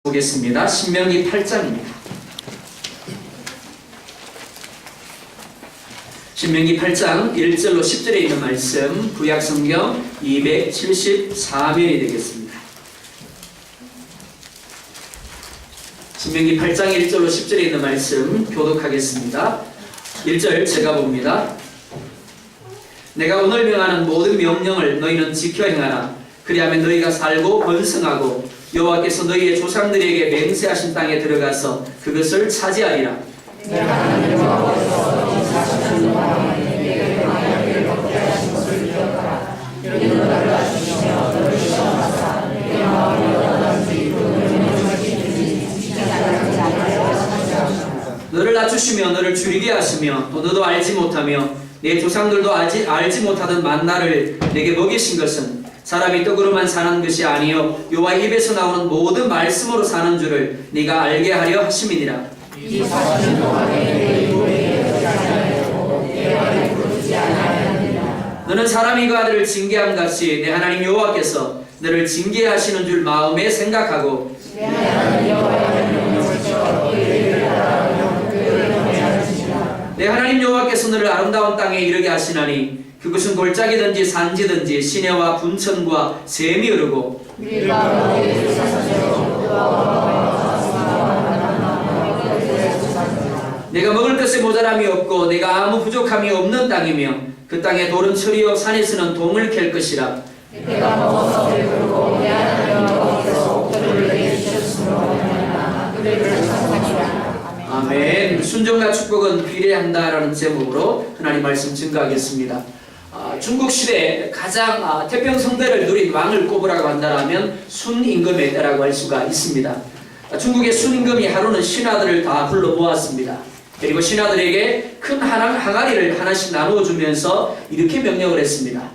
보겠습니다. 신명기 8장입니다. 신명기 8장 1절로 10절에 있는 말씀, 구약성경 274면이 되겠습니다. 신명기 8장 1절로 10절에 있는 말씀 교독하겠습니다. 1절 제가 봅니다. 내가 오늘 명하는 모든 명령을 너희는 지켜 행하라. 그리하면 너희가 살고 번성하고 여호와께서 너희의 조상들에게 맹세하신 땅에 들어가서 그것을 차지하리라. 너를 낮추시며 너를 줄이게 하시며 또 너도 알지 못하며 내 조상들도 알지 못하던 만나를 내게 먹이신 것은 사람이 떡으로만 사는 것이 아니요 여호와 입에서 나오는 모든 말씀으로 사는 줄을 네가 알게 하려 하심이니라. 이 40년 동안에 너는 사람이 그 아들을 징계함 같이 내 하나님 여호와께서 너를 징계하시는 줄 마음에 생각하고 내 하나님 여호와께서 너를 아름다운 땅에 이르게 하시나니 그것은 골짜기든지 산지든지 시내와 분천과 샘이 흐르고 내가 먹을 것에 모자람이 없고 내가 아무 부족함이 없는 땅이며 그 땅에 돌은 철이요 산에서는 동을 캘 것이라. 내가 먹어서 배부르고 내 하나님 여호와께서 옥토를 내게 주셨으므로 그들을 찬송하리라. 아멘. 순종과 축복은 비례한다라는 제목으로 하나님 말씀 증거하겠습니다. 중국 시대 가장 태평성대를 누린 왕을 꼽으라고 한다면 순임금의 때라고 할 수가 있습니다. 중국의 순임금이 하루는 신하들을 다 불러 모았습니다. 그리고 신하들에게 큰 항아리를 하나씩 나누어 주면서 이렇게 명령을 했습니다.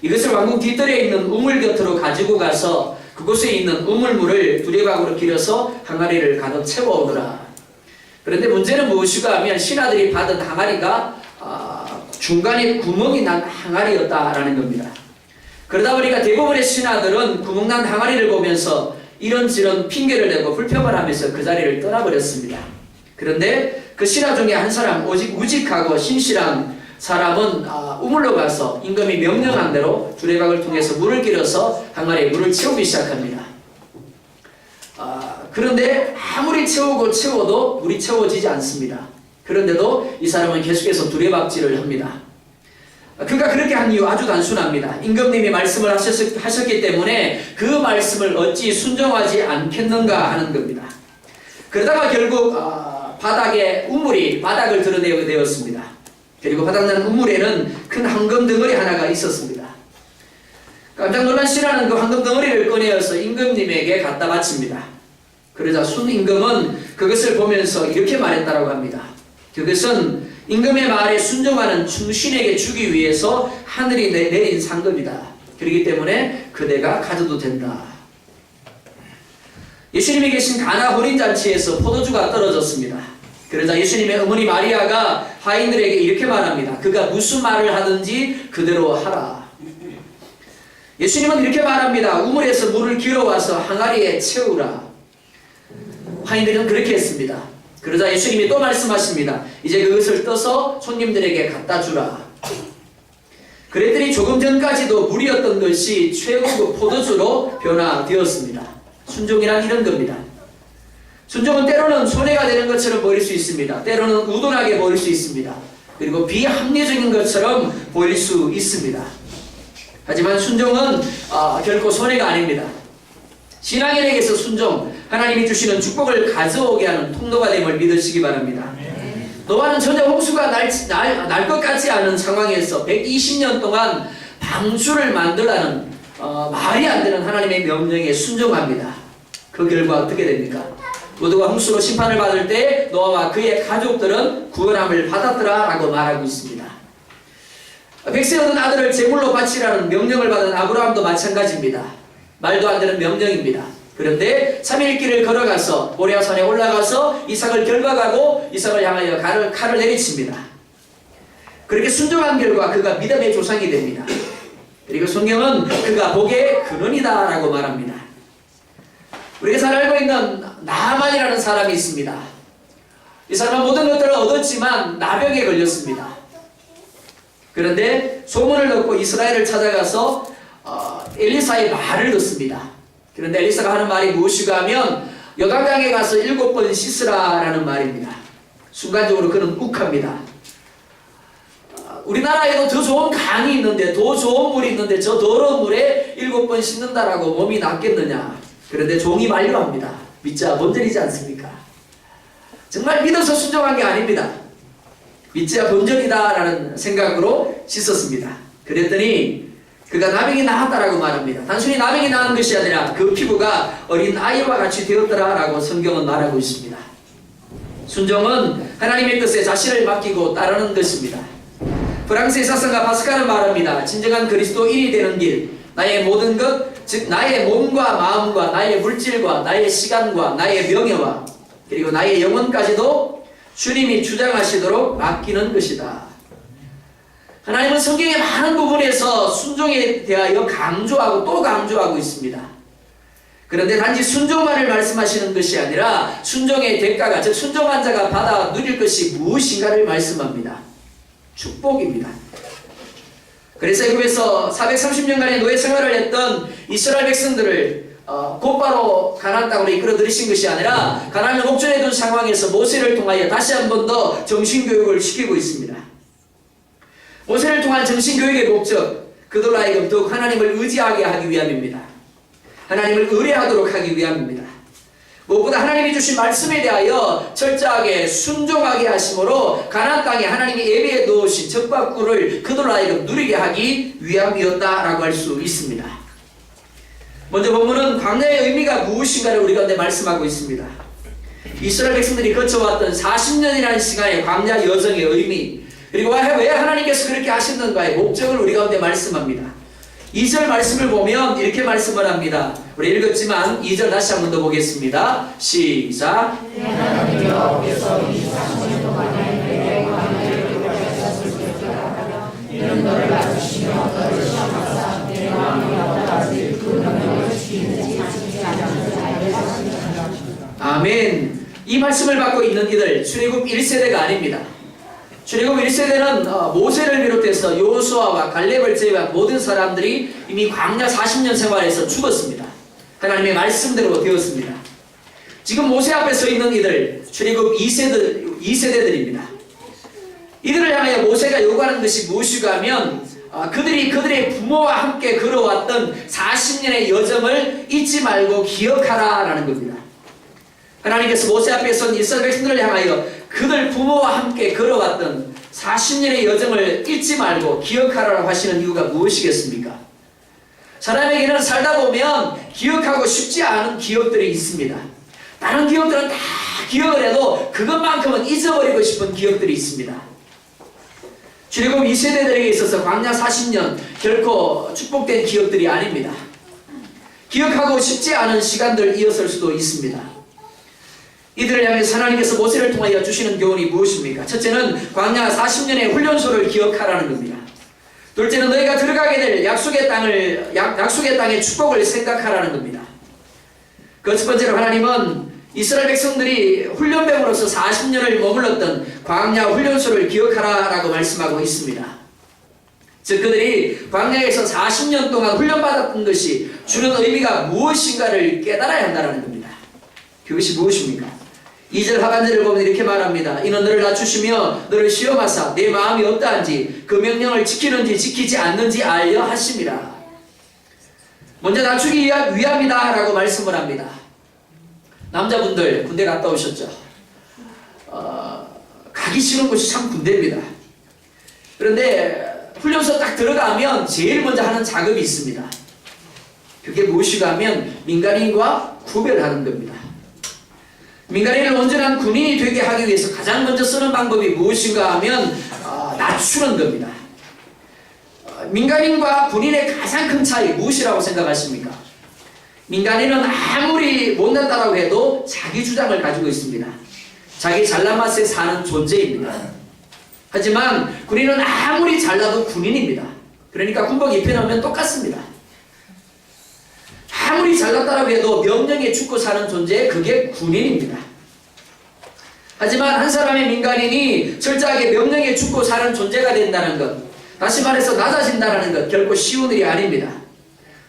이것을 왕궁 뒷뜰에 있는 우물 곁으로 가지고 가서 그곳에 있는 우물물을 두레박으로 길어서 항아리를 가득 채워오더라. 그런데 문제는 무엇이가 하면 신하들이 받은 항아리가 중간에 구멍이 난 항아리였다라는 겁니다. 그러다 보니까 대부분의 신하들은 구멍 난 항아리를 보면서 이런저런 핑계를 대고 불평을 하면서 그 자리를 떠나버렸습니다. 그런데 그 신하 중에 한 사람, 오직 우직하고 신실한 사람은 우물로 가서 임금이 명령한 대로 두레박을 통해서 물을 길어서 항아리에 물을 채우기 시작합니다. 그런데 아무리 채워도 물이 채워지지 않습니다. 그런데도 이 사람은 계속해서 두레박질을 합니다. 그가 그렇게 한 이유 아주 단순합니다. 임금님이 말씀을 하셨기 때문에 그 말씀을 어찌 순종하지 않겠는가 하는 겁니다. 그러다가 결국 바닥에 우물이 바닥을 드러내게 되었습니다. 그리고 바닥난 우물에는 큰 황금 덩어리 하나가 있었습니다. 깜짝 놀란 신하는 그 황금 덩어리를 꺼내어서 임금님에게 갖다 바칩니다. 그러자 순임금은 그것을 보면서 이렇게 말했다라고 합니다. 그것은 임금의 말에 순종하는 충신에게 주기 위해서 하늘이 내린 상급이다. 그렇기 때문에 그대가 가져도 된다. 예수님이 계신 가나 혼인잔치에서 포도주가 떨어졌습니다. 그러자 예수님의 어머니 마리아가 하인들에게 이렇게 말합니다. 그가 무슨 말을 하든지 그대로 하라. 예수님은 이렇게 말합니다. 우물에서 물을 길어와서 항아리에 채우라. 하인들은 그렇게 했습니다. 그러자 예수님이 또 말씀하십니다. 이제 그것을 떠서 손님들에게 갖다 주라. 그랬더니 조금 전까지도 물이었던 것이 최고급 포도주로 변화되었습니다. 순종이란 이런 겁니다. 순종은 때로는 손해가 되는 것처럼 보일 수 있습니다. 때로는 우둔하게 보일 수 있습니다. 그리고 비합리적인 것처럼 보일 수 있습니다. 하지만 순종은 결코 손해가 아닙니다. 신앙인에게서 순종, 하나님이 주시는 축복을 가져오게 하는 통로가 됨을 믿으시기 바랍니다. 노아는 전혀 홍수가 날 것 같지 않은 상황에서 120년 동안 방주를 만들라는 말이 안 되는 하나님의 명령에 순종합니다. 그 결과 어떻게 됩니까? 모두가 홍수로 심판을 받을 때 노아와 그의 가족들은 구원함을 받았더라 라고 말하고 있습니다. 백세 얻은 아들을 제물로 바치라는 명령을 받은 아브라함도 마찬가지입니다. 말도 안 되는 명령입니다. 그런데 3일 길을 걸어가서 모리아산에 올라가서 이삭을 결박하고 이삭을 향하여 칼을 내리칩니다. 그렇게 순종한 결과 그가 믿음의 조상이 됩니다. 그리고 성경은 그가 복의 근원이다 라고 말합니다. 우리가 잘 알고 있는 나만이라는 사람이 있습니다. 이 사람은 모든 것들을 얻었지만 나병에 걸렸습니다. 그런데 소문을 듣고 이스라엘을 찾아가서 엘리사의 말을 듣습니다. 그런데 엘리사가 하는 말이 무엇이가 하면 요단강에 가서 7번 씻으라라는 말입니다. 순간적으로 그는 욱합니다. 우리나라에도 더 좋은 강이 있는데, 더 좋은 물이 있는데 저 더러운 물에 7번 씻는다라고 몸이 낫겠느냐. 그런데 종이 만류합니다. 믿자 본전이지 않습니까? 정말 믿어서 순종한 게 아닙니다. 믿자 본전이다라는 생각으로 씻었습니다. 그랬더니 그가 나병이 나았다라고 말합니다. 단순히 나병이 나은 것이 아니라 그 피부가 어린 아이와 같이 되었더라라고 성경은 말하고 있습니다. 순종은 하나님의 뜻에 자신을 맡기고 따르는 것입니다. 프랑스의 사상가 파스칼은 말합니다. 진정한 그리스도인이 되는 길, 나의 모든 것, 즉 나의 몸과 마음과 나의 물질과 나의 시간과 나의 명예와 그리고 나의 영혼까지도 주님이 주장하시도록 맡기는 것이다. 하나님은 성경의 많은 부분에서 순종에 대하여 강조하고 또 강조하고 있습니다. 그런데 단지 순종만을 말씀하시는 것이 아니라 순종의 대가가, 즉 순종한 자가 받아 누릴 것이 무엇인가를 말씀합니다. 축복입니다. 그래서 애굽에서 430년간의 노예 생활을 했던 이스라엘 백성들을 곧바로 가나안 땅으로 이끌어 들이신 것이 아니라 가나안을 목전에 둔 상황에서 모세를 통하여 다시 한 번 더 정신교육을 시키고 있습니다. 모세를 통한 정신교육의 목적, 그들로 하여금 더욱 하나님을 의지하게 하기 위함입니다. 하나님을 의뢰하도록 하기 위함입니다. 무엇보다 하나님이 주신 말씀에 대하여 철저하게 순종하게 하심으로 가나안 땅에 하나님이 예비해 놓으신 적과 꿀을 그들로 하여금 누리게 하기 위함이었다라고 할 수 있습니다. 먼저 본문은 광야의 의미가 무엇인가를 우리 가운데 말씀하고 있습니다. 이스라엘 백성들이 거쳐왔던 40년이라는 시간의 광야 여정의 의미, 그리고 왜 하나님께서 그렇게 하셨는가의 목적을 우리 가운데 말씀합니다. 2절 말씀을 보면 이렇게 말씀을 합니다. 우리 읽었지만 2절 다시 한 번 더 보겠습니다. 시작. 아멘. 이 말씀을 받고 있는 이들 출애굽 1세대가 아닙니다. 출애굽 1세대는 모세를 비롯해서 여호수아와 갈렙을 제외한 모든 사람들이 이미 광야 40년 생활에서 죽었습니다. 하나님의 말씀대로 되었습니다. 지금 모세 앞에 서 있는 이들 출애굽 2세대들입니다. 이들을 향하여 모세가 요구하는 것이 무엇이가 하면 그들의 부모와 함께 걸어왔던 40년의 여정을 잊지 말고 기억하라라는 겁니다. 하나님께서 모세 앞에 선 이스라엘 백성들을 향하여 그들 부모와 함께 걸어왔던 40년의 여정을 잊지 말고 기억하라고 하시는 이유가 무엇이겠습니까? 사람에게는 살다 보면 기억하고 싶지 않은 기억들이 있습니다. 다른 기억들은 다 기억을 해도 그것만큼은 잊어버리고 싶은 기억들이 있습니다. 출애굽 2세대들에게 있어서 광야 40년 결코 축복된 기억들이 아닙니다. 기억하고 싶지 않은 시간들 이었을 수도 있습니다. 이들을 향해서 하나님께서 모세를 통하여 주시는 교훈이 무엇입니까? 첫째는 광야 40년의 훈련소를 기억하라는 겁니다. 둘째는 너희가 들어가게 될 약속의 땅의 축복을 생각하라는 겁니다. 그 첫 번째로 하나님은 이스라엘 백성들이 훈련병으로서 40년을 머물렀던 광야 훈련소를 기억하라라고 말씀하고 있습니다. 즉 그들이 광야에서 40년 동안 훈련받았던 것이 주는 의미가 무엇인가를 깨달아야 한다는 겁니다. 그것이 무엇입니까? 2절 하반절을 보면 이렇게 말합니다. 이는 너를 낮추시며 너를 시험하사 내 마음이 어떠한지 그 명령을 지키는지 지키지 않는지 알려 하심이라. 먼저 낮추기 위함이다 라고 말씀을 합니다. 남자분들 군대 갔다 오셨죠? 가기 싫은 곳이 참 군대입니다. 그런데 훈련소 딱 들어가면 제일 먼저 하는 작업이 있습니다. 그게 무엇이가 하면 민간인과 구별하는 겁니다. 민간인을 온전한 군인이 되게 하기 위해서 가장 먼저 쓰는 방법이 무엇인가 하면 낮추는 겁니다. 민간인과 군인의 가장 큰 차이 무엇이라고 생각하십니까? 민간인은 아무리 못난다라고 해도 자기 주장을 가지고 있습니다. 자기 잘난 맛에 사는 존재입니다. 하지만 군인은 아무리 잘나도 군인입니다. 그러니까 군복 입혀놓으면 똑같습니다. 아무리 잘났다라고 해도 명령에 죽고 사는 존재, 그게 군인입니다. 하지만 한 사람의 민간인이 철저하게 명령에 죽고 사는 존재가 된다는 것, 다시 말해서 낮아진다는 것, 결코 쉬운 일이 아닙니다.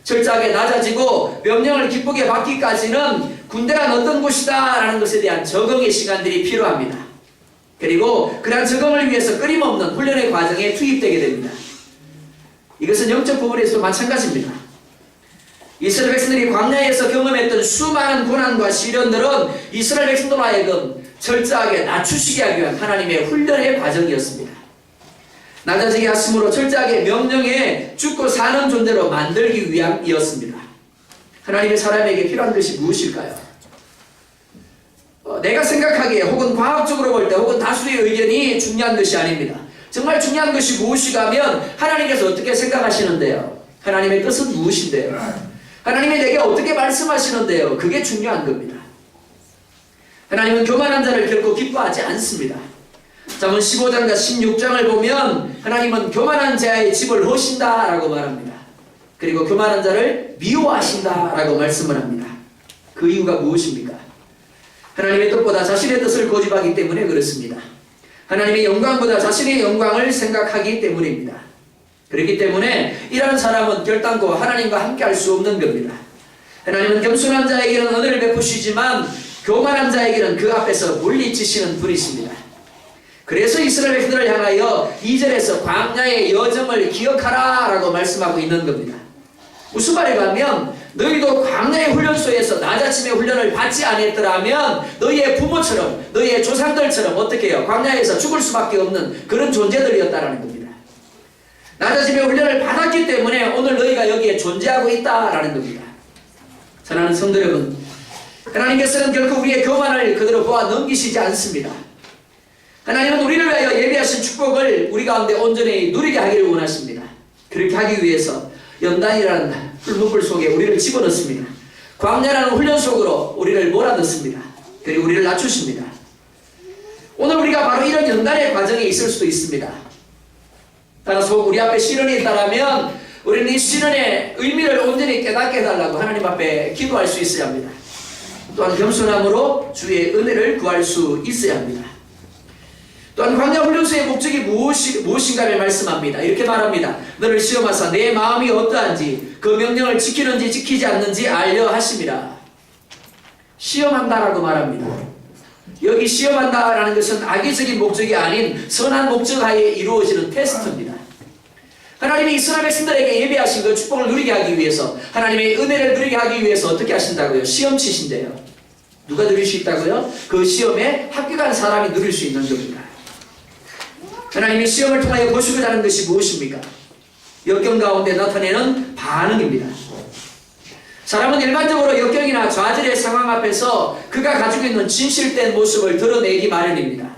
철저하게 낮아지고 명령을 기쁘게 받기까지는 군대란 어떤 곳이다 라는 것에 대한 적응의 시간들이 필요합니다. 그리고 그러한 적응을 위해서 끊임없는 훈련의 과정에 투입되게 됩니다. 이것은 영적 부분에서도 마찬가지입니다. 이스라엘 백성들이 광야에서 경험했던 수많은 고난과 시련들은 이스라엘 백성들로 하여금 철저하게 낮추시게 하기 위한 하나님의 훈련의 과정이었습니다. 낮아지게 하심으로 철저하게 명령에 죽고 사는 존재로 만들기 위함이었습니다. 하나님의 사람에게 필요한 것이 무엇일까요? 내가 생각하기에 혹은 과학적으로 볼 때 혹은 다수의 의견이 중요한 것이 아닙니다. 정말 중요한 것이 무엇이가면 하나님께서 어떻게 생각하시는데요? 하나님의 뜻은 무엇인데요? 하나님이 내게 어떻게 말씀하시는데요? 그게 중요한 겁니다. 하나님은 교만한 자를 결코 기뻐하지 않습니다. 잠언 15장과 16장을 보면 하나님은 교만한 자의 집을 허신다 라고 말합니다. 그리고 교만한 자를 미워하신다 라고 말씀을 합니다. 그 이유가 무엇입니까? 하나님의 뜻보다 자신의 뜻을 고집하기 때문에 그렇습니다. 하나님의 영광보다 자신의 영광을 생각하기 때문입니다. 그렇기 때문에 이러한 사람은 결단코 하나님과 함께 할 수 없는 겁니다. 하나님은 겸손한 자에게는 은혜를 베푸시지만 교만한 자에게는 그 앞에서 물리치시는 분이십니다. 그래서 이스라엘 백성들을 향하여 2절에서 광야의 여정을 기억하라 라고 말씀하고 있는 겁니다. 무슨 말인가 하면 너희도 광야의 훈련소에서 낮아짐의 훈련을 받지 않았더라면 너희의 부모처럼 너희의 조상들처럼 어떻게 해요? 광야에서 죽을 수밖에 없는 그런 존재들이었다라는 겁니다. 낮아짐의 훈련을 받았기 때문에 오늘 너희가 여기에 존재하고 있다라는 겁니다. 사랑하는 성도 여러분, 하나님께서는 결코 우리의 교만을 그대로 보아 넘기시지 않습니다. 하나님은 우리를 위하여 예비하신 축복을 우리 가운데 온전히 누리게 하기를 원하십니다. 그렇게 하기 위해서 연단이라는 풀무불 속에 우리를 집어넣습니다. 광야라는 훈련 속으로 우리를 몰아넣습니다. 그리고 우리를 낮추십니다. 오늘 우리가 바로 이런 연단의 과정에 있을 수도 있습니다. 따라서 우리 앞에 시련이 있다면 우리는 이 시련의 의미를 온전히 깨닫게 해달라고 하나님 앞에 기도할 수 있어야 합니다. 또한 겸손함으로 주의 은혜를 구할 수 있어야 합니다. 또한 광야 훈련소의 목적이 무엇인가를 말씀합니다. 이렇게 말합니다. 너를 시험하사 내 마음이 어떠한지 그 명령을 지키는지 지키지 않는지 알려 하심이라. 시험한다라고 말합니다. 여기 시험한다라는 것은 악의적인 목적이 아닌 선한 목적 하에 이루어지는 테스트입니다. 하나님이 이스라엘 백성들에게 예비하신 그 축복을 누리게 하기 위해서, 하나님의 은혜를 누리게 하기 위해서 어떻게 하신다고요? 시험 치신대요. 누가 누릴 수 있다고요? 그 시험에 합격한 사람이 누릴 수 있는 겁니다. 하나님이 시험을 통하여 보시고자 하는 것이 무엇입니까? 역경 가운데 나타내는 반응입니다. 사람은 일반적으로 역경이나 좌절의 상황 앞에서 그가 가지고 있는 진실된 모습을 드러내기 마련입니다.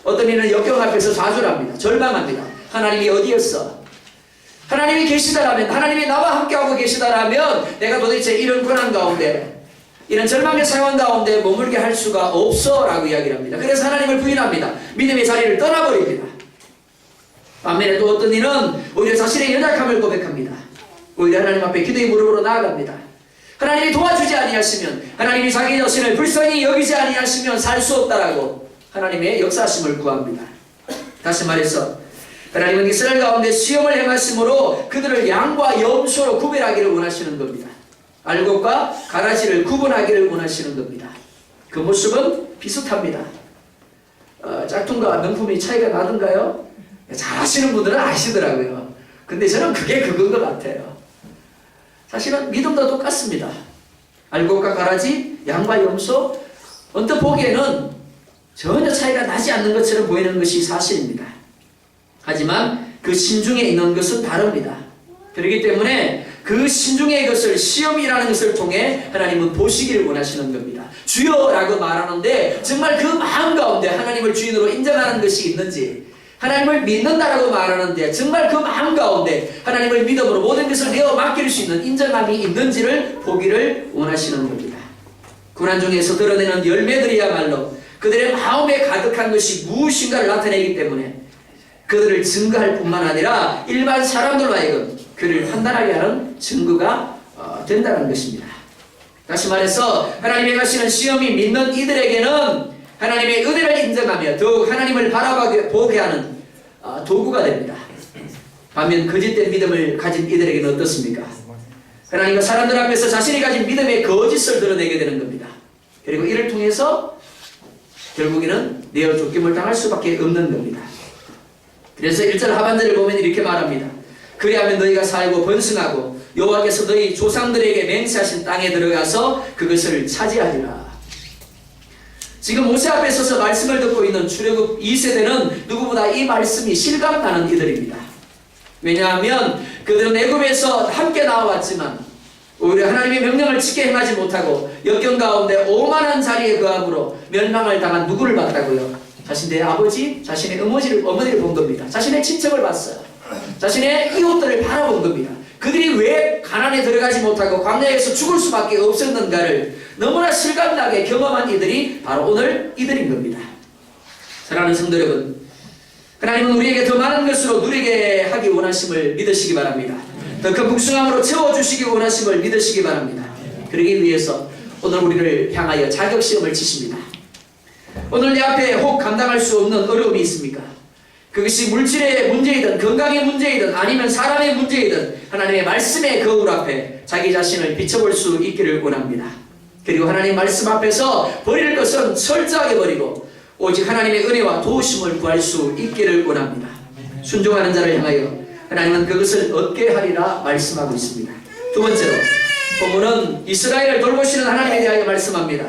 어떤 이는 역경 앞에서 좌절합니다. 절망합니다. 하나님이 어디였어? 하나님이 계시다라면, 하나님이 나와 함께하고 계시다라면 내가 도대체 이런 고난 가운데, 이런 절망의 상황 가운데 머물게 할 수가 없어 라고 이야기를 합니다. 그래서 하나님을 부인합니다. 믿음의 자리를 떠나버립니다. 반면에 또 어떤 이는 오히려 자신의 연약함을 고백합니다. 오히려 하나님 앞에 기도의 무릎으로 나아갑니다. 하나님이 도와주지 아니하시면, 하나님이 자기 자신을 불쌍히 여기지 아니하시면 살 수 없다라고 하나님의 역사하심을 구합니다. 다시 말해서 하나님은 이스라엘 가운데 시험을 행하심으로 그들을 양과 염소로 구별하기를 원하시는 겁니다. 알곡과 가라지를 구분하기를 원하시는 겁니다. 그 모습은 비슷합니다. 짝퉁과 명품이 차이가 나던가요? 잘 아시는 분들은 아시더라고요. 근데 저는 그게 그건 것 같아요. 사실은 믿음도 똑같습니다. 알곡과 가라지, 양과 염소, 언뜻 보기에는 전혀 차이가 나지 않는 것처럼 보이는 것이 사실입니다. 하지만 그 심중에 있는 것은 다릅니다. 그렇기 때문에 그 심중의 것을, 시험이라는 것을 통해 하나님은 보시기를 원하시는 겁니다. 주여라고 말하는데 정말 그 마음 가운데 하나님을 주인으로 인정하는 것이 있는지, 하나님을 믿는다라고 말하는데 정말 그 마음 가운데 하나님을 믿음으로 모든 것을 내어 맡길 수 있는 인정함이 있는지를 보기를 원하시는 겁니다. 고난 중에서 드러내는 열매들이야말로 그들의 마음에 가득한 것이 무엇인가를 나타내기 때문에 그들을 증거할 뿐만 아니라 일반 사람들로 하여금 그를 판단하게 하는 증거가 된다는 것입니다. 다시 말해서 하나님의 가시는 시험이 믿는 이들에게는 하나님의 은혜를 인정하며 더욱 하나님을 바라보게 하는 도구가 됩니다. 반면 거짓된 믿음을 가진 이들에게는 어떻습니까? 하나님과 사람들 앞에서 자신이 가진 믿음의 거짓을 드러내게 되는 겁니다. 그리고 이를 통해서 결국에는 내어 쫓김을 당할 수밖에 없는 겁니다. 그래서 1절 하반절을 보면 이렇게 말합니다. 그리하면 너희가 살고 번성하고 여호와께서 너희 조상들에게 맹세하신 땅에 들어가서 그것을 차지하리라. 지금 모세 앞에 서서 말씀을 듣고 있는 출애굽 2세대는 누구보다 이 말씀이 실감나는 이들입니다. 왜냐하면 그들은 애굽에서 함께 나와왔지만 오히려 하나님의 명령을 지켜 행하지 못하고 역경 가운데 오만한 자리에 거함으로 멸망을 당한 누구를 봤다고요? 자신의 아버지, 자신의 어머니를 본 겁니다. 자신의 친척을 봤어요. 자신의 이웃들을 바라본 겁니다. 그들이 왜 가난에 들어가지 못하고 광야에서 죽을 수밖에 없었는가를 너무나 실감나게 경험한 이들이 바로 오늘 이들인 겁니다. 사랑하는 성도 여러분, 하나님은 우리에게 더 많은 것으로 누리게 하기 원하심을 믿으시기 바랍니다. 더 큰 풍성함으로 채워주시기 원하심을 믿으시기 바랍니다. 그러기 위해서 오늘 우리를 향하여 자격시험을 치십니다. 오늘 내 앞에 혹 감당할 수 없는 어려움이 있습니까? 그것이 물질의 문제이든 건강의 문제이든 아니면 사람의 문제이든 하나님의 말씀의 거울 앞에 자기 자신을 비춰볼 수 있기를 원합니다. 그리고 하나님 말씀 앞에서 버릴 것은 철저하게 버리고 오직 하나님의 은혜와 도우심을 구할 수 있기를 원합니다. 순종하는 자를 향하여 하나님은 그것을 얻게 하리라 말씀하고 있습니다. 두 번째로 본문은 이스라엘을 돌보시는 하나님에 대하여 말씀합니다.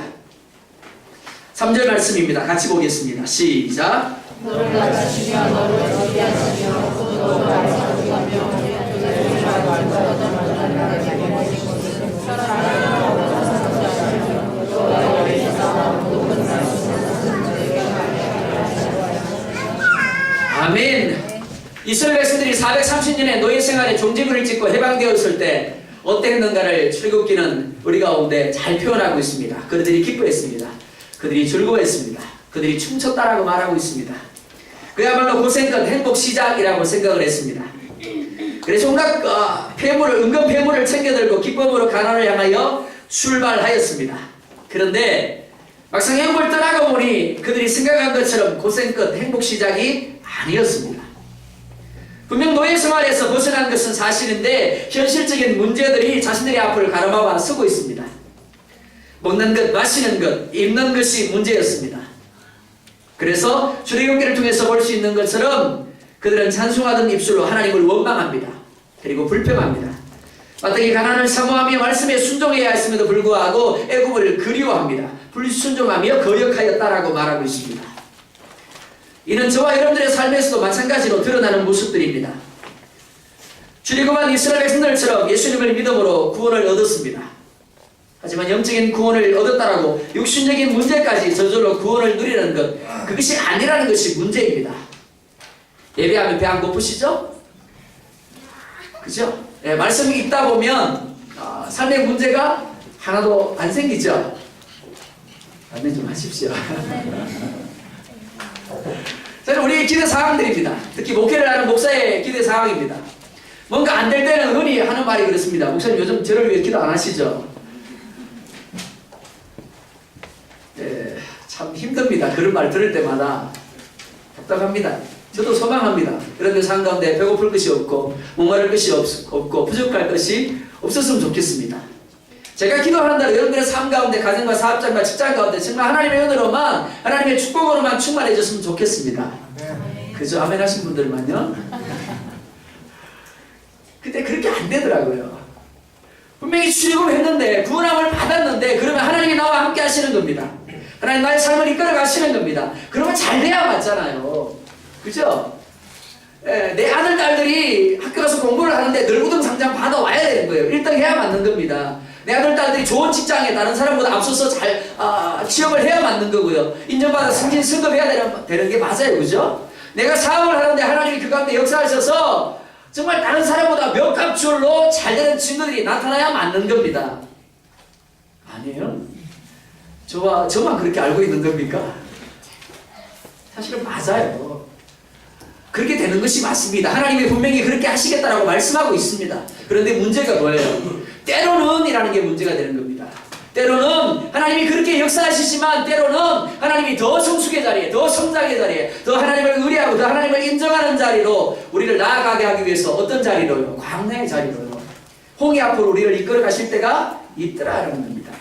3절 말씀입니다. 같이 보겠습니다. 시작. 너를 낮추시며 너를 어디하시며 너를 알사하며 아멘. 이스라엘 백성들이 430년의 노예 생활에 종지부를 찍고 해방되었을 때 어땠는가를 출애굽기는 우리 가운데 잘 표현하고 있습니다. 그들이 기뻐했습니다. 그들이 즐거워했습니다. 그들이 춤췄다라고 말하고 있습니다. 그야말로 고생 끝 행복 시작이라고 생각을 했습니다. 그래서 온갖 폐물을 은근 폐물을 챙겨들고 기쁨으로 가나안을 향하여 출발하였습니다. 그런데 막상 행복을 떠나고 보니 그들이 생각한 것처럼 고생 끝 행복 시작이 아니었습니다. 분명 노예 생활에서 벗어난 것은 사실인데 현실적인 문제들이 자신들의 앞을 가로막아 서고 있습니다. 먹는 것, 마시는 것, 입는 것이 문제였습니다. 그래서 출애굽기를 통해서 볼 수 있는 것처럼 그들은 찬송하던 입술로 하나님을 원망합니다. 그리고 불평합니다. 마땅히 가나안을 사모하며 말씀에 순종해야 했음에도 불구하고 애굽을 그리워합니다. 불순종하며 거역하였다라고 말하고 있습니다. 이는 저와 여러분들의 삶에서도 마찬가지로 드러나는 모습들입니다. 출애굽한 이스라엘 백성들처럼 예수님을 믿음으로 구원을 얻었습니다. 하지만 영적인 구원을 얻었다라고 육신적인 문제까지 저절로 구원을 누리는 것, 그것이 아니라는 것이 문제입니다. 예배하면 배 안 고프시죠? 그죠? 예, 말씀이 있다 보면 삶의 문제가 하나도 안 생기죠? 아멘 좀 하십시오. 저는 우리의 기대 사항들입니다. 특히 목회를 하는 목사의 기대 사항입니다. 뭔가 안 될 때는 흔히 하는 말이 그렇습니다. 목사님 요즘 저를 위해 기도 안 하시죠? 네, 참 힘듭니다. 그런 말 들을 때마다 답답합니다. 저도 소망합니다. 그런데 삶 가운데 배고플 것이 없고 목마를 것이 없고 부족할 것이 없었으면 좋겠습니다. 제가 기도하는 대로 여러분들의 삶 가운데 가정과 사업장과 직장 가운데 정말 하나님의 은혜로만 하나님의 축복으로만 충만해졌으면 좋겠습니다. 그죠? 아멘 하신 분들만요. 근데 그렇게 안 되더라고요. 분명히 출애굽했는데 구원함을 받았는데 그러면 하나님이 나와 함께 하시는 겁니다. 하나님 나의 삶을 이끌어 가시는 겁니다. 그러면 잘 돼야 맞잖아요. 그죠? 예, 내 아들 딸들이 학교 가서 공부를 하는데 늘구동상장 받아와야 되는 거예요. 1등 해야 맞는 겁니다. 내 아들 딸들이 좋은 직장에 다른 사람보다 앞서서 잘 취업을 해야 맞는 거고요. 인정받아 승진 승급해야 되는 게 맞아요. 그죠? 내가 사업을 하는데 하나님이 그 가운데 역사하셔서 정말 다른 사람보다 몇 값줄로 잘 되는 친구들이 나타나야 맞는 겁니다. 아니에요? 저만 그렇게 알고 있는 겁니까? 사실은 맞아요. 그렇게 되는 것이 맞습니다. 하나님이 분명히 그렇게 하시겠다라고 말씀하고 있습니다. 그런데 문제가 뭐예요? 때로는 이라는 게 문제가 되는 겁니다. 때로는 하나님이 그렇게 역사하시지만 때로는 하나님이 더 성숙의 자리에, 더 성장의 자리에, 더 하나님을 의뢰하고 더 하나님을 인정하는 자리로 우리를 나아가게 하기 위해서 어떤 자리로요? 광야의 자리로요. 홍해 앞으로 우리를 이끌어 가실 때가 있더라라는 겁니다.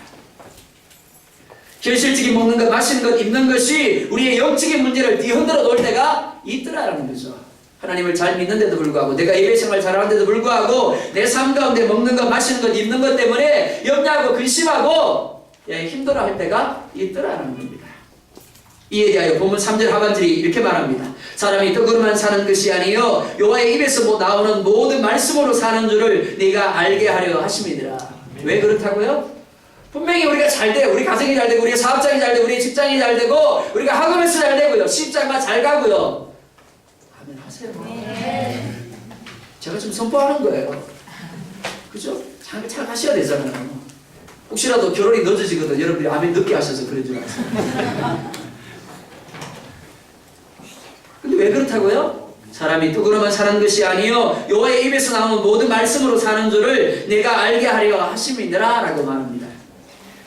현실적인 먹는 것, 마시는 것, 입는 것이 우리의 영적인 문제를 뒤흔들어 놓을 때가 있더라라는 거죠. 하나님을 잘 믿는데도 불구하고, 내가 예배 생활 잘하는데도 불구하고, 내 삶 가운데 먹는 것, 마시는 것, 입는 것 때문에 염려하고 근심하고 힘들어할 때가 있더라라는 겁니다. 이에 대하여 본문 3절 하반절이 이렇게 말합니다. 사람이 떡으로만 사는 것이 아니요 여호와의 입에서 나오는 모든 말씀으로 사는 줄을 네가 알게 하려 하심이니라. 왜 그렇다고요? 분명히 우리가 잘 돼요. 우리 가정이 잘 되고, 우리가 사업장이 잘 되고, 우리 직장이 잘 되고, 우리가 학업에서 잘 되고요, 시집장가 잘 가고요. 아멘 하세요. 제가 좀 선포하는 거예요. 그죠? 잘 하셔야 되잖아요. 혹시라도 결혼이 늦어지거든. 여러분들이 아멘 늦게 하셔서 그런 줄 아세요. 근데 왜 그렇다고요? 사람이 떡으로만 사는 것이 아니요 여호와의 입에서 나오는 모든 말씀으로 사는 줄을 내가 알게 하려 하심이니라 라고 말합니다.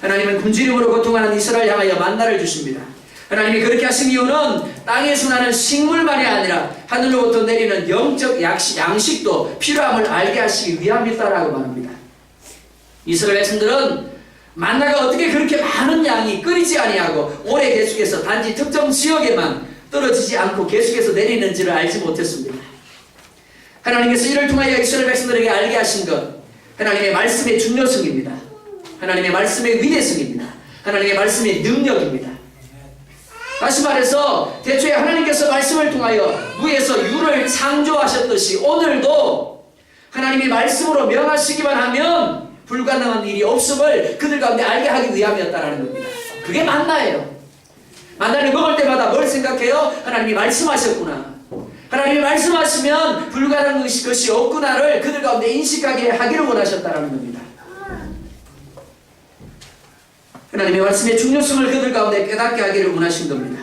하나님은 굶주림으로 고통하는 이스라엘 향하여 만나를 주십니다. 하나님이 그렇게 하신 이유는 땅에서 나는 식물만이 아니라 하늘로부터 내리는 영적 양식도 필요함을 알게 하시기 위함이다라고 말합니다. 이스라엘 백성들은 만나가 어떻게 그렇게 많은 양이 끊이지 아니하고 오래 계속해서 단지 특정 지역에만 떨어지지 않고 계속해서 내리는지를 알지 못했습니다. 하나님께서 이를 통하여 이스라엘 백성들에게 알게 하신 것, 하나님의 말씀의 중요성입니다. 하나님의 말씀의 위대성입니다. 하나님의 말씀의 능력입니다. 다시 말해서 대초에 하나님께서 말씀을 통하여 무에서 유를 창조하셨듯이 오늘도 하나님이 말씀으로 명하시기만 하면 불가능한 일이 없음을 그들 가운데 알게 하기 위함이었다는 겁니다. 그게 만나예요. 만나를 먹을 때마다 뭘 생각해요? 하나님이 말씀하셨구나. 하나님이 말씀하시면 불가능한 것이 없구나를 그들 가운데 인식하게 하기를 원하셨다는 겁니다. 하나님의 말씀의 중요성을 그들 가운데 깨닫게 하기를 원하신 겁니다.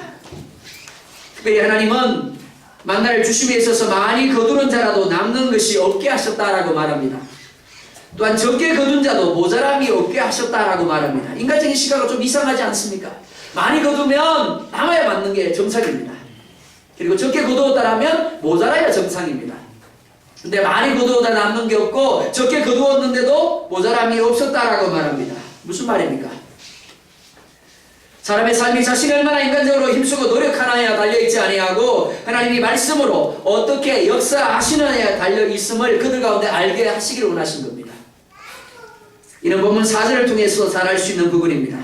특별히 하나님은 만나를 주심에 있어서 많이 거두는 자라도 남는 것이 없게 하셨다라고 말합니다. 또한 적게 거둔 자도 모자람이 없게 하셨다라고 말합니다. 인간적인 시각은 좀 이상하지 않습니까? 많이 거두면 남아야 맞는 게 정상입니다. 그리고 적게 거두었다라면 모자라야 정상입니다. 근데 많이 거두었다 남는 게 없고 적게 거두었는데도 모자람이 없었다라고 말합니다. 무슨 말입니까? 사람의 삶이 자신이 얼마나 인간적으로 힘쓰고 노력하느냐에 달려있지 아니하고 하나님이 말씀으로 어떻게 역사하시느냐에 달려있음을 그들 가운데 알게 하시기를 원하신 겁니다. 이는 본문 4절을 통해서 잘 알 수 있는 부분입니다.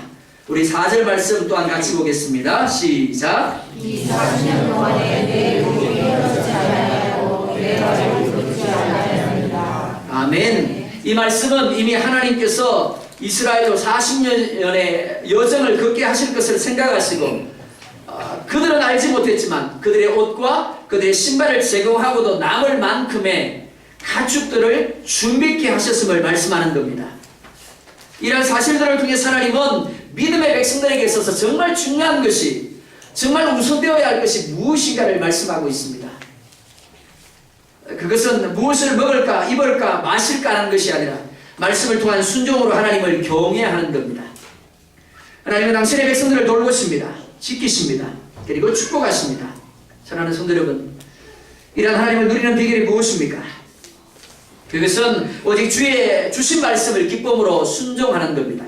우리 4절 말씀 또한 같이 보겠습니다. 시작. 이 40년 동안에 내 욕이 헤어지지 않았고 내가 욕을 듣지 않았습니다. 아멘. 이 말씀은 이미 하나님께서 이스라엘로 40년의 여정을 걷게 하실 것을 생각하시고 그들은 알지 못했지만 그들의 옷과 그들의 신발을 제공하고도 남을 만큼의 가축들을 준비케 하셨음을 말씀하는 겁니다. 이러한 사실들을 통해 하나님은 믿음의 백성들에게 있어서 정말 중요한 것이, 정말 우선되어야 할 것이 무엇인가를 말씀하고 있습니다. 그것은 무엇을 먹을까, 입을까, 마실까 하는 것이 아니라 말씀을 통한 순종으로 하나님을 경외하는 겁니다. 하나님은 당신의 백성들을 돌보십니다. 지키십니다. 그리고 축복하십니다. 사랑하는 성도 여러분, 이러한 하나님을 누리는 비결이 무엇입니까? 그것은 오직 주의 주신 말씀을 기쁨으로 순종하는 겁니다.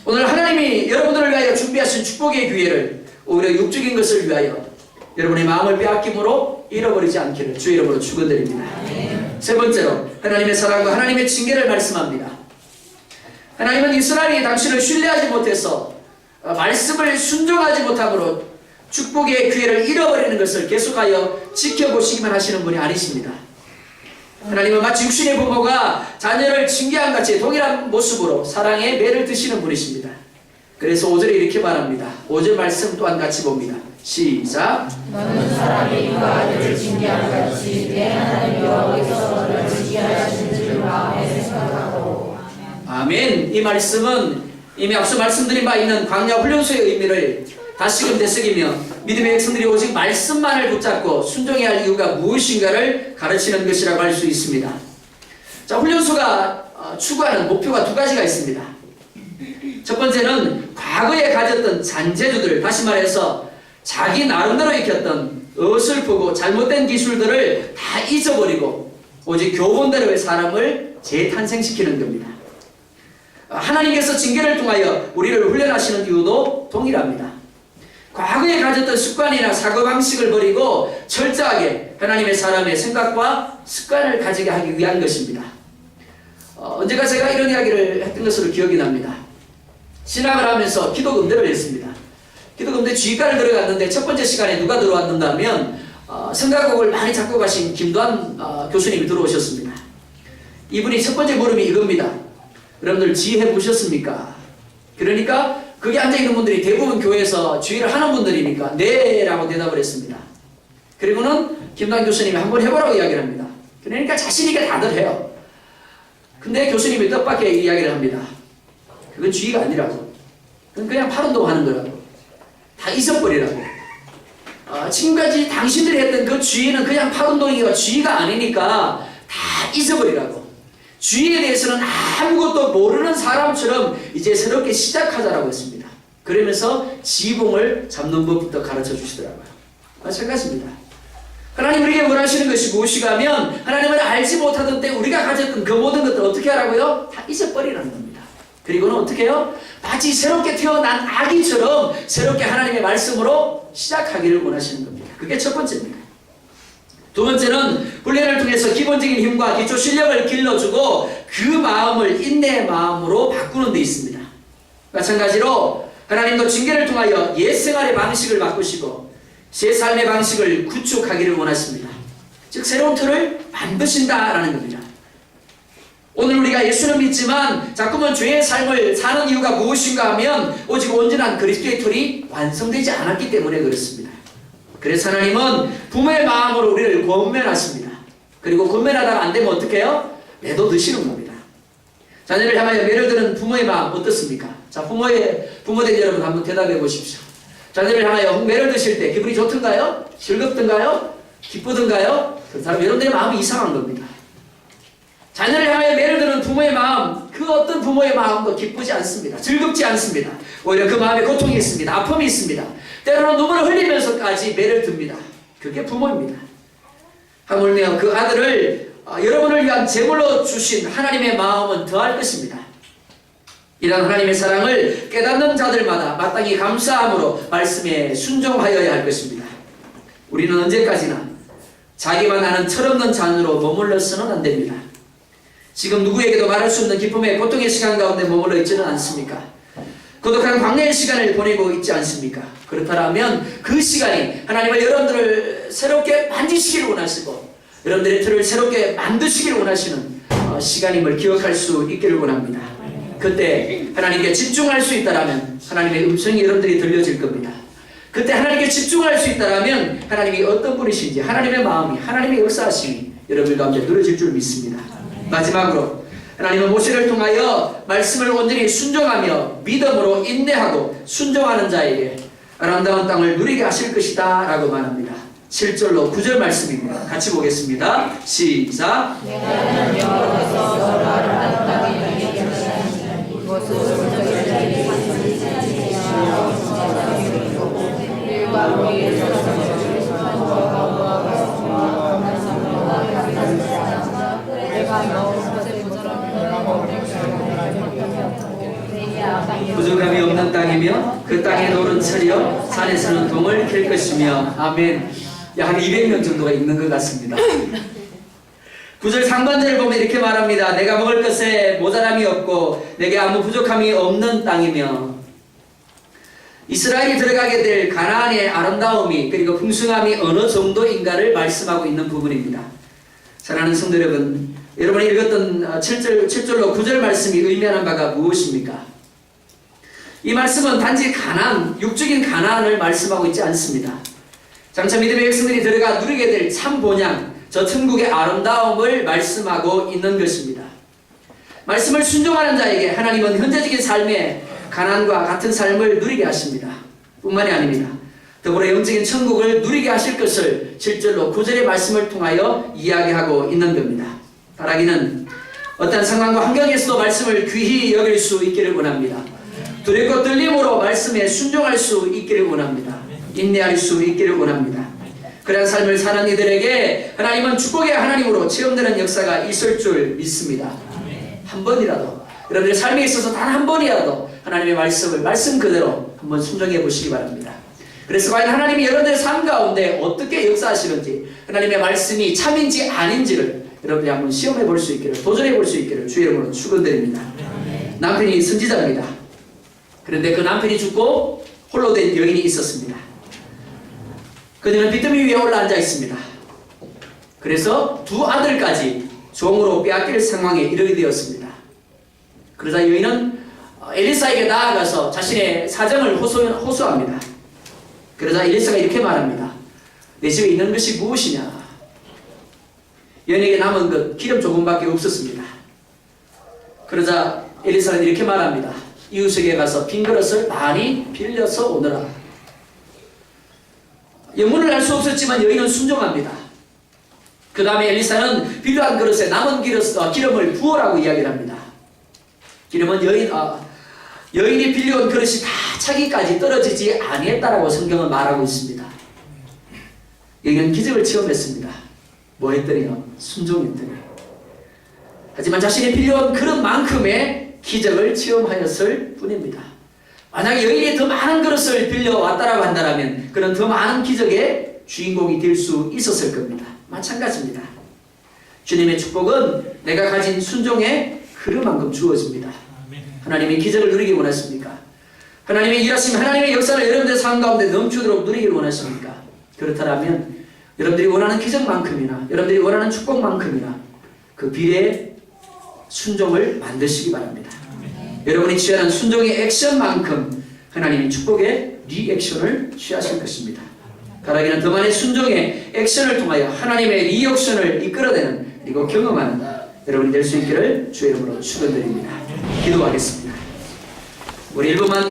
오늘 하나님이 여러분들을 위하여 준비하신 축복의 기회를 오히려 육적인 것을 위하여 여러분의 마음을 빼앗김으로 잃어버리지 않기를 주의 이름으로 축원드립니다. 세 번째로 하나님의 사랑과 하나님의 징계를 말씀합니다. 하나님은 이스라엘이 당신을 신뢰하지 못해서 말씀을 순종하지 못함으로 축복의 기회를 잃어버리는 것을 계속하여 지켜보시기만 하시는 분이 아니십니다. 하나님은 마치 육신의 부모가 자녀를 징계한 같이 동일한 모습으로 사랑의 매를 드시는 분이십니다. 그래서 5절에 이렇게 말합니다. 5절 말씀 또한 같이 봅니다. 시작. 너는 사람이 그 아들을 징계한 같이 내 하나님 여호와께서 너를 징계하신 줄 마음에 생각하고. 아멘. 이 말씀은 이미 앞서 말씀드린 바 있는 광야 훈련소의 의미를 다시금 되새기며 믿음의 백성들이 오직 말씀만을 붙잡고 순종해야 할 이유가 무엇인가를 가르치는 것이라고 할 수 있습니다. 자, 훈련소가 추구하는 목표가 두 가지가 있습니다. 첫 번째는 과거에 가졌던 잔재주들, 다시 말해서 자기 나름대로 익혔던 어설프고 잘못된 기술들을 다 잊어버리고 오직 교본대로의 사람을 재탄생시키는 겁니다. 하나님께서 징계를 통하여 우리를 훈련하시는 이유도 동일합니다. 과거에 가졌던 습관이나 사고방식을 버리고 철저하게 하나님의 사람의 생각과 습관을 가지게 하기 위한 것입니다. 언제가 제가 이런 이야기를 했던 것으로 기억이 납니다. 신학을 하면서 기독음대를 했습니다. 기독음대 주의과를 들어갔는데 첫 번째 시간에 누가 들어왔는가 하면 성가곡을 많이 작곡하신 김도환 교수님이 들어오셨습니다. 이분이 첫 번째 물음이 이겁니다. 여러분들 지휘해 보셨습니까? 그러니까 거기 앉아있는 분들이 대부분 교회에서 주의를 하는 분들이니까 네 라고 대답을 했습니다. 그리고는 김도환 교수님이 한번 해보라고 이야기를 합니다. 그러니까 자신있게 다들 해요. 근데 교수님이 뜻밖의 이야기를 합니다. 그건 주의가 아니라고. 그건 그냥 팔운동 하는 거라고. 다 잊어버리라고. 지금까지 당신들이 했던 그 주의는 그냥 팔운동이고 주의가 아니니까 다 잊어버리라고. 주의에 대해서는 아무것도 모르는 사람처럼 이제 새롭게 시작하자라고 했습니다. 그러면서 지붕을 잡는 법부터 가르쳐 주시더라고요. 마찬가지입니다. 하나님 우리에게 원하시는 것이 무엇이가 하면 하나님을 알지 못하던 때 우리가 가졌던 그 모든 것들 어떻게 하라고요? 다 잊어버리라는 겁니다. 그리고는 어떻게 해요? 마치 새롭게 태어난 아기처럼 새롭게 하나님의 말씀으로 시작하기를 원하시는 겁니다. 그게 첫 번째입니다. 두 번째는 훈련을 통해서 기본적인 힘과 기초 실력을 길러주고 그 마음을 인내의 마음으로 바꾸는 데 있습니다. 마찬가지로 하나님도 징계를 통하여 옛 생활의 방식을 바꾸시고 새 삶의 방식을 구축하기를 원하십니다. 즉 새로운 틀을 만드신다라는 겁니다. 오늘 우리가 예수는 믿지만 자꾸만 죄의 삶을 사는 이유가 무엇인가 하면 오직 온전한 그리스도의 틀이 완성되지 않았기 때문에 그렇습니다. 그래서 하나님은 부모의 마음으로 우리를 권면하십니다. 그리고 권면하다가 안 되면 어떻게 해요? 내도드시는 겁니다. 자녀를 향하여 매를 드는 부모의 마음 어떻습니까? 자, 부모된 여러분 한번 대답해 보십시오. 자녀를 향하여 매를 드실 때 기분이 좋던가요? 즐겁던가요? 기쁘던가요? 그 사람 여러분들의 마음이 이상한 겁니다. 자녀를 향하여 매를 드는 부모의 마음, 그 어떤 부모의 마음도 기쁘지 않습니다. 즐겁지 않습니다. 오히려 그 마음에 고통이 있습니다. 아픔이 있습니다. 때로는 눈물을 흘리면서까지 매를 듭니다. 그게 부모입니다. 하물며 그 아들을 여러분을 위한 제물로 주신 하나님의 마음은 더할 것입니다. 이런 하나님의 사랑을 깨닫는 자들마다 마땅히 감사함으로 말씀에 순종하여야 할 것입니다. 우리는 언제까지나 자기만 아는 철없는 자녀로 머물러서는 안 됩니다. 지금 누구에게도 말할 수 없는 기쁨의 고통의 시간 가운데 머물러 있지는 않습니까? 고독한 광야의 시간을 보내고 있지 않습니까? 그렇다면 그 시간이 하나님을 여러분들을 새롭게 만지시기를 원하시고 여러분들의 틀을 새롭게 만드시기를 원하시는 시간임을 기억할 수 있기를 원합니다. 그때 하나님께 집중할 수 있다면 하나님의 음성이 여러분들이 들려질 겁니다. 그때 하나님께 집중할 수 있다면 하나님이 어떤 분이신지 하나님의 마음이 하나님의 역사하심이 여러분들 가운데 누려질 줄 믿습니다. 마지막으로 하나님은 모세를 통하여 말씀을 온전히 순종하며 믿음으로 인내하고 순종하는 자에게 아름다운 땅을 누리게 하실 것이다 라고 말합니다. 7절로 9절 말씀입니다. 같이 보겠습니다. 시작. 내가 여호와께서 너를 아름다운 땅에 누리게 하시나니 이것은 너희에게 일과 우리의 부족함이 없는 땅이며 그 땅에 노른 철이여 산에서는 동을 캘 것이며 아멘. 약 200명 정도가 있는 것 같습니다. 9절 상반절을 보면 이렇게 말합니다. 내가 먹을 것에 모자람이 없고 내게 아무 부족함이 없는 땅이며 이스라엘이 들어가게 될 가나안의 아름다움이 그리고 풍성함이 어느 정도인가를 말씀하고 있는 부분입니다. 사랑하는 성도 여러분, 여러분이 읽었던 7절로 9절 말씀이 의미하는 바가 무엇입니까? 이 말씀은 단지 가나안, 육적인 가나안을 말씀하고 있지 않습니다. 장차 믿음의 백성들이 들어가 누리게 될 참 본향, 저 천국의 아름다움을 말씀하고 있는 것입니다. 말씀을 순종하는 자에게 하나님은 현재적인 삶의 가난과 같은 삶을 누리게 하십니다. 뿐만이 아닙니다. 더불어 영적인 천국을 누리게 하실 것을 7절로 9절의 말씀을 통하여 이야기하고 있는 겁니다. 바라기는 어떤 상황과 환경에서도 말씀을 귀히 여길 수 있기를 원합니다. 두렵고 떨림으로 말씀에 순종할 수 있기를 원합니다. 인내할 수 있기를 원합니다. 그런 삶을 사는 이들에게 하나님은 축복의 하나님으로 체험되는 역사가 있을 줄 믿습니다. 한 번이라도 여러분의 삶에 있어서 단 한 번이라도 하나님의 말씀을 말씀 그대로 한번 순종해 보시기 바랍니다. 그래서 과연 하나님이 여러분의 삶 가운데 어떻게 역사하시는지, 하나님의 말씀이 참인지 아닌지를 여러분이 한번 시험해 볼 수 있기를, 도전해 볼 수 있기를 주의 이름으로 축원드립니다. 남편이 선지자입니다. 그런데 그 남편이 죽고 홀로 된 여인이 있었습니다. 그녀는 빚더미 위에 올라앉아 있습니다. 그래서 두 아들까지 종으로 빼앗길 상황에 이르게 되었습니다. 그러자 여인은 엘리사에게 나아가서 자신의 사정을 호소합니다. 그러자 엘리사가 이렇게 말합니다. 내 집에 있는 것이 무엇이냐? 여인에게 남은 것 기름 조금밖에 없었습니다. 그러자 엘리사는 이렇게 말합니다. 이웃에게 가서 빈 그릇을 많이 빌려서 오너라. 영문을 알 수 없었지만 여인은 순종합니다. 그 다음에 엘리사는 필요한 그릇에 남은 기름을 부어라고 이야기를 합니다. 기름은 여인이 빌려온 그릇이 다 차기까지 떨어지지 아니했다라고 성경은 말하고 있습니다. 여인은 기적을 체험했습니다. 뭐 했더니요? 순종했더니. 하지만 자신이 빌려온 그릇만큼의 기적을 체험하였을 뿐입니다. 만약에 여인이 더 많은 그릇을 빌려왔다라고 한다면 그는 더 많은 기적의 주인공이 될 수 있었을 겁니다. 마찬가지입니다. 주님의 축복은 내가 가진 순종의 그릇만큼 주어집니다. 하나님의 기적을 누리기 원하십니까? 하나님의 일하심, 하나님의 역사를 여러분들의 삶 가운데 넘치도록 누리기를 원하십니까? 그렇다면 여러분들이 원하는 기적만큼이나 여러분들이 원하는 축복만큼이나 그 비례의 순종을 만드시기 바랍니다. 여러분이 취하는 순종의 액션만큼 하나님이 축복의 리액션을 취하실 것입니다. 바라기는 더 많은 순종의 액션을 통하여 하나님의 리액션을 이끌어내는 그리고 경험하는 여러분이 될 수 있기를 주의 이름으로 축원드립니다. 기도하겠습니다. 우리 1분만